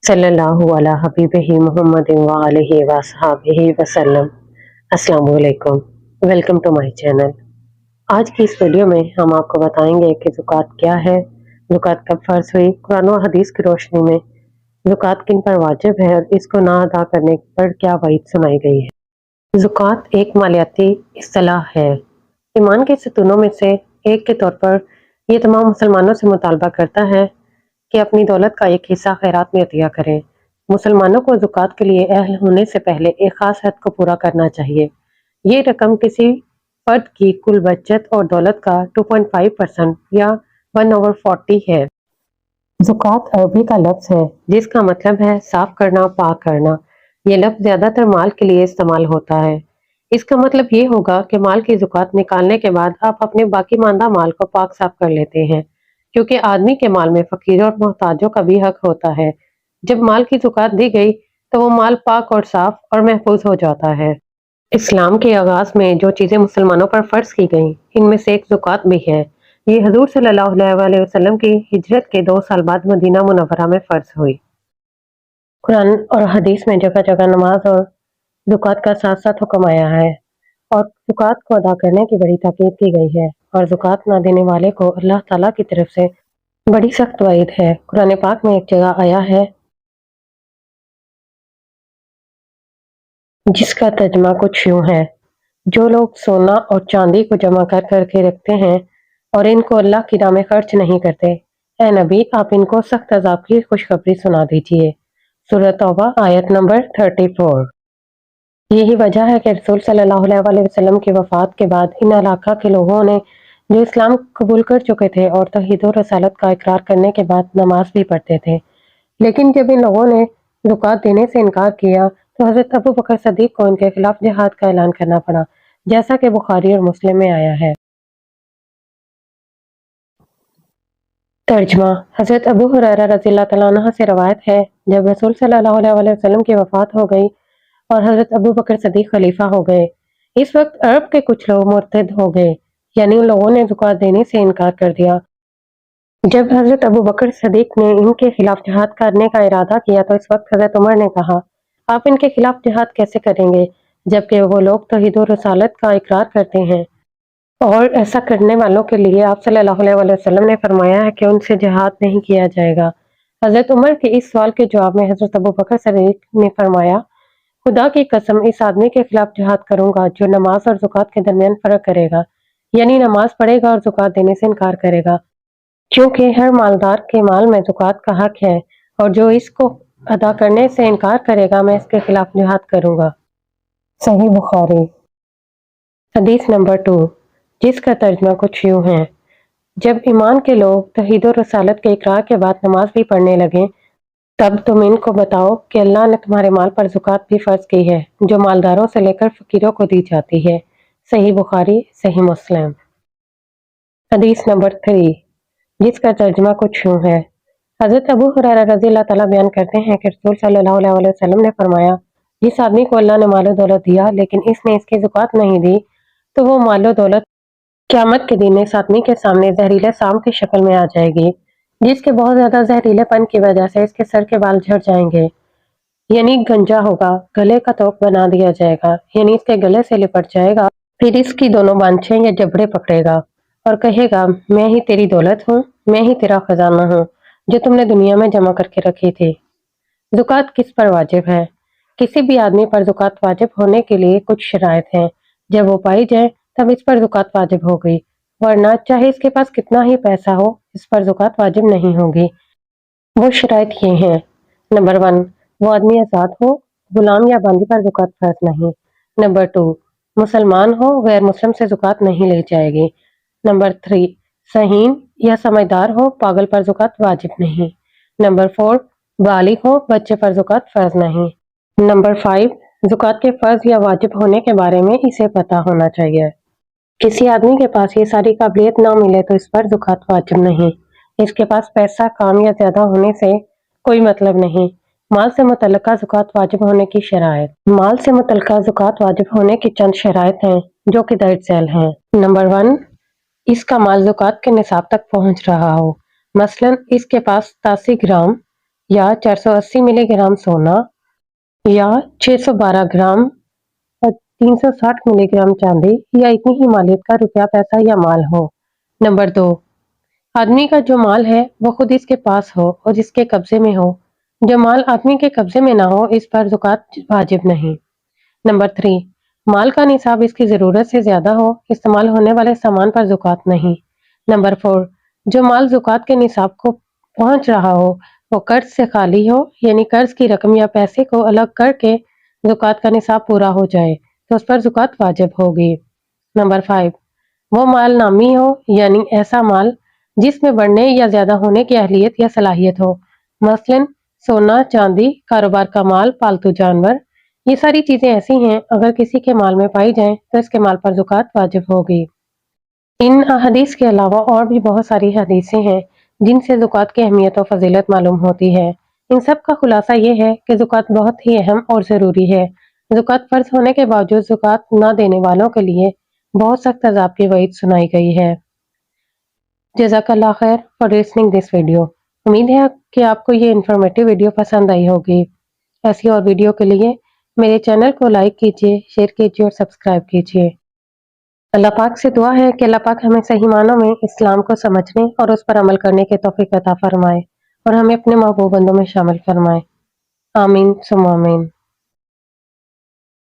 صلی اللہ علی حبیبہ محمد وآلہ وصحبہ وسلم۔ السلام علیکم، ویلکم ٹو مائی چینل۔ آج کی اس ویڈیو میں ہم آپ کو بتائیں گے کہ زکوٰۃ کیا ہے، زکوٰۃ کب فرض ہوئی، قرآن و حدیث کی روشنی میں زکوٰۃ کن پر واجب ہے اور اس کو نہ ادا کرنے پر کیا وعید سنائی گئی ہے۔ زکوٰۃ ایک مالیاتی اصطلاح ہے، ایمان کے ستونوں میں سے ایک کے طور پر یہ تمام مسلمانوں سے مطالبہ کرتا ہے کہ اپنی دولت کا ایک حصہ خیرات میں عطیہ کریں۔ مسلمانوں کو زکوٰۃ کے لیے اہل ہونے سے پہلے ایک خاص حد کو پورا کرنا چاہیے۔ یہ رقم کسی فرد کی کل بچت اور دولت کا 2.5% یا 1/40 ہے۔ زکوٰۃ عربی کا لفظ ہے جس کا مطلب ہے صاف کرنا، پاک کرنا۔ یہ لفظ زیادہ تر مال کے لیے استعمال ہوتا ہے۔ اس کا مطلب یہ ہوگا کہ مال کی زکوٰۃ نکالنے کے بعد آپ اپنے باقی ماندہ مال کو پاک صاف کر لیتے ہیں، کیونکہ آدمی کے مال میں فقیروں اور محتاجوں کا بھی حق ہوتا ہے۔ جب مال کی زکوٰۃ دی گئی تو وہ مال پاک اور صاف اور محفوظ ہو جاتا ہے۔ اسلام کے آغاز میں جو چیزیں مسلمانوں پر فرض کی گئیں ان میں سے ایک زکوٰۃ بھی ہے۔ یہ حضور صلی اللہ علیہ وسلم کی ہجرت کے 2 سال بعد مدینہ منورہ میں فرض ہوئی۔ قرآن اور حدیث میں جگہ جگہ نماز اور زکوٰۃ کا ساتھ ساتھ حکم آیا ہے اور زکوٰۃ کو ادا کرنے کی بڑی تاکید کی گئی ہے، اور زکوٰۃ نہ دینے والے کو اللہ تعالیٰ کی طرف سے بڑی سخت وعید ہے۔ قرآن پاک میں ایک جگہ آیا ہے جس کا ترجمہ کچھ یوں ہے: جو لوگ سونا اور چاندی کو جمع کر کر کے رکھتے ہیں اور ان کو اللہ کی راہ میں خرچ نہیں کرتے، اے نبی آپ ان کو سخت عذاب کی خوشخبری سنا دیجیے۔ سورۃ توبہ آیت نمبر 34۔ یہی وجہ ہے کہ رسول صلی اللہ علیہ وسلم کی وفات کے بعد ان علاقہ کے لوگوں نے جو اسلام قبول کر چکے تھے اور توحید و رسالت کا اقرار کرنے کے بعد نماز بھی پڑھتے تھے، لیکن جب ان لوگوں نے زکوٰۃ دینے سے انکار کیا تو حضرت ابو بکر صدیق کو ان کے خلاف جہاد کا اعلان کرنا پڑا، جیسا کہ بخاری اور مسلم میں آیا ہے۔ ترجمہ: حضرت ابو ہریرہ رضی اللہ تعالیٰ عنہ سے روایت ہے، جب رسول صلی اللہ علیہ وسلم کی وفات ہو گئی اور حضرت ابو بکر صدیق خلیفہ ہو گئے، اس وقت عرب کے کچھ لوگ مرتد ہو گئے، یعنی ان لوگوں نے زکوٰۃ دینے سے انکار کر دیا۔ جب حضرت ابو بکر صدیق نے ان کے خلاف جہاد کرنے کا ارادہ کیا تو اس وقت حضرت عمر نے کہا، آپ ان کے خلاف جہاد کیسے کریں گے جبکہ وہ لوگ توحید و رسالت کا اقرار کرتے ہیں؟ اور ایسا کرنے والوں کے لیے آپ صلی اللہ علیہ وسلم نے فرمایا ہے کہ ان سے جہاد نہیں کیا جائے گا۔ حضرت عمر کے اس سوال کے جواب میں حضرت ابو بکر صدیق نے فرمایا، خدا کی قسم اس آدمی کے خلاف جہاد کروں گا جو نماز اور زکوٰۃ کے درمیان فرق کرے گا، یعنی نماز پڑھے گا اور زکوٰۃ دینے سے انکار کرے گا، کیونکہ ہر مالدار کے مال میں زکوٰۃ کا حق ہے، اور جو اس کو ادا کرنے سے انکار کرے گا میں اس کے خلاف جہاد کروں گا۔ صحیح بخاری۔ حدیث نمبر 2، جس کا ترجمہ کچھ یوں ہے: جب ایمان کے لوگ توحید و رسالت کے اقرار کے بعد نماز بھی پڑھنے لگیں تب تم ان کو بتاؤ کہ اللہ نے تمہارے مال پر زکوٰۃ بھی فرض کی ہے جو مالداروں سے لے کر فقیروں کو دی جاتی ہے۔ صحیح بخاری، صحیح مسلم۔ حدیث نمبر 3، جس کا ترجمہ کچھ یوں ہے: حضرت ابو ہریرہ رضی اللہ تعالیٰ بیان کرتے ہیں کہ رسول صلی اللہ علیہ وسلم نے فرمایا، جس آدمی کو اللہ نے مال و دولت دیا لیکن اس نے اس کی زکوٰۃ نہیں دی تو وہ مال و دولت قیامت کے دن اس آدمی کے سامنے زہریلے سام کی شکل میں آ جائے گی، جس کے بہت زیادہ زہریلے پن کی وجہ سے اس کے سر کے بال جھڑ جائیں گے، یعنی گنجا ہوگا، گلے کا توق بنا دیا جائے گا، یعنی اس کے گلے سے لپٹ جائے گا، پھر اس کی دونوں بانچھیں یا جبڑے پکڑے گا اور کہے گا، میں ہی تیری دولت ہوں، میں ہی تیرا خزانہ ہوں جو تم نے دنیا میں جمع کر کے رکھی تھی۔ زکوٰۃ کس پر واجب ہے؟ کسی بھی آدمی پر زکوٰۃ واجب ہونے کے لیے کچھ شرائط ہیں، جب وہ پائی جائیں تب اس پر زکوٰۃ واجب ہو گئی، ورنہ چاہے اس کے پاس کتنا ہی پیسہ ہو اس پر زکوٰۃ واجب نہیں ہوگی۔ وہ شرائط یہ ہیں: نمبر 1، وہ آدمی آزاد ہو، غلام یا باندی پر زکوٰۃ فرض نہیں۔ نمبر 2، مسلمان ہو، غیر مسلم سے زکوٰۃ نہیں لی جائے گی۔ نمبر 3، صحیح یا سمجھدار ہو، پاگل پر زکوٰۃ واجب نہیں۔ نمبر 4، بالغ ہو، بچے پر زکوٰۃ فرض نہیں۔ نمبر 5، زکوٰۃ کے فرض یا واجب ہونے کے بارے میں اسے پتہ ہونا چاہیے۔ کسی آدمی کے پاس یہ ساری قابلیت نہ ملے تو اس پر زکوٰۃ واجب نہیں۔ اس کے پاس پیسہ کم یا زیادہ ہونے سے کوئی مطلب نہیں۔ مال سے متعلقہ زکوٰۃ واجب ہونے کی شرائط۔ مال سے متعلقہ زکوٰۃ واجب ہونے کی چند شرائط ہیں جو کہ درج ذیل ہیں۔ نمبر 1، اس کا مال زکوٰۃ کے نصاب تک پہنچ رہا ہو، مثلا اس کے پاس 87 گرام یا 480 ملی گرام سونا یا 612 گرام 360 ملی گرام چاندی یا اتنی ہی مالیت کا روپیہ پیسہ یا مال ہو۔ نمبر 2، آدمی کا جو مال ہے وہ خود اس کے پاس ہو اور اس کے قبضے میں ہو۔ جو مال آدمی کے قبضے میں نہ ہو اس پر زکوٰۃ واجب نہیں۔ نمبر 3، مال کا نصاب اس کی ضرورت سے زیادہ ہو، استعمال ہونے والے سامان پر زکوٰۃ نہیں۔ نمبر 4، جو مال زکوٰۃ کے نصاب کو پہنچ رہا ہو وہ قرض سے خالی ہو، یعنی قرض کی رقم یا پیسے کو الگ کر کے زکوٰۃ کا نصاب پورا ہو جائے تو اس پر زکوٰۃ واجب ہوگی۔ نمبر 5، وہ مال نامی ہو، یعنی ایسا مال جس میں بڑھنے یا زیادہ ہونے کی اہلیت یا صلاحیت ہو، مثلاً سونا، چاندی، کاروبار کا مال، پالتو جانور۔ یہ ساری چیزیں ایسی ہیں اگر کسی کے مال میں پائی جائیں تو اس کے مال پر زکوٰۃ واجب ہوگی۔ ان احادیث کے علاوہ اور بھی بہت ساری حدیثیں ہیں جن سے زکوٰۃ کی اہمیت و فضیلت معلوم ہوتی ہے۔ ان سب کا خلاصہ یہ ہے کہ زکوٰۃ بہت ہی اہم اور ضروری ہے۔ زکوٰۃ فرض ہونے کے باوجود زکوٰۃ نہ دینے والوں کے لیے بہت سخت عذاب کی وعید سنائی گئی ہے۔ جزاک اللہ خیر فار لسننگ دس ویڈیو۔ امید ہے کہ آپ کو یہ انفارمیٹیو ویڈیو پسند آئی ہوگی۔ ایسی اور ویڈیو کے لیے میرے چینل کو لائک کیجیے، شیئر کیجیے اور سبسکرائب کیجیے۔ اللہ پاک سے دعا ہے کہ اللہ پاک ہمیں صحیح معنوں میں اسلام کو سمجھنے اور اس پر عمل کرنے کے توفیق عطا فرمائے اور ہمیں اپنے محبوب بندوں میں شامل فرمائے۔ آمین ثم آمین۔